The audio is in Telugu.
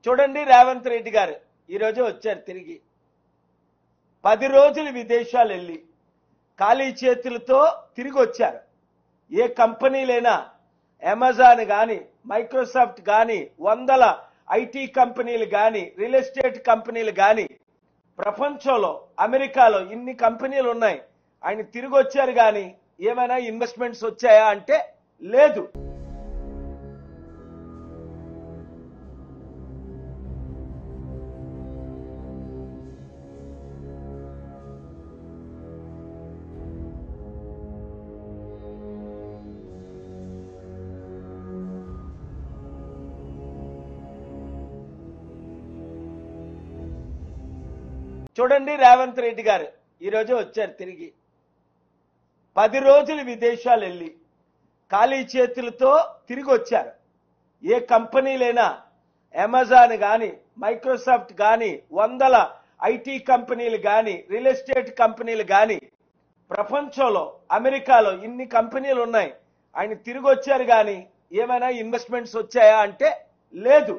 చూడండి, రేవంత్ రెడ్డి గారు ఈరోజు వచ్చారు తిరిగి. 10 రోజులు విదేశాలు వెళ్ళి ఖాళీ చేతులతో తిరిగి వచ్చారు. ఏ కంపెనీలైనా అమెజాన్ కానీ, మైక్రోసాఫ్ట్ కానీ, వందల ఐటీ కంపెనీలు కానీ, రియల్ ఎస్టేట్ కంపెనీలు కానీ, ప్రపంచంలో అమెరికాలో ఇన్ని కంపెనీలు ఉన్నాయి. ఆయన తిరిగి వచ్చారు కానీ ఏమైనా ఇన్వెస్ట్మెంట్స్ వచ్చాయా అంటే లేదు. చూడండి, రేవంత్ రెడ్డి గారు ఈరోజు వచ్చారు తిరిగి. 10 రోజులు విదేశాలు వెళ్ళి ఖాళీ చేతులతో తిరిగి వచ్చారు. ఏ కంపెనీలైనా అమెజాన్ కానీ, మైక్రోసాఫ్ట్ కానీ, వందల ఐటీ కంపెనీలు కానీ, రియల్ ఎస్టేట్ కంపెనీలు కానీ, ప్రపంచంలో అమెరికాలో ఇన్ని కంపెనీలు ఉన్నాయి. ఆయన తిరిగి వచ్చారు కానీ ఏమైనా ఇన్వెస్ట్మెంట్స్ వచ్చాయా అంటే లేదు.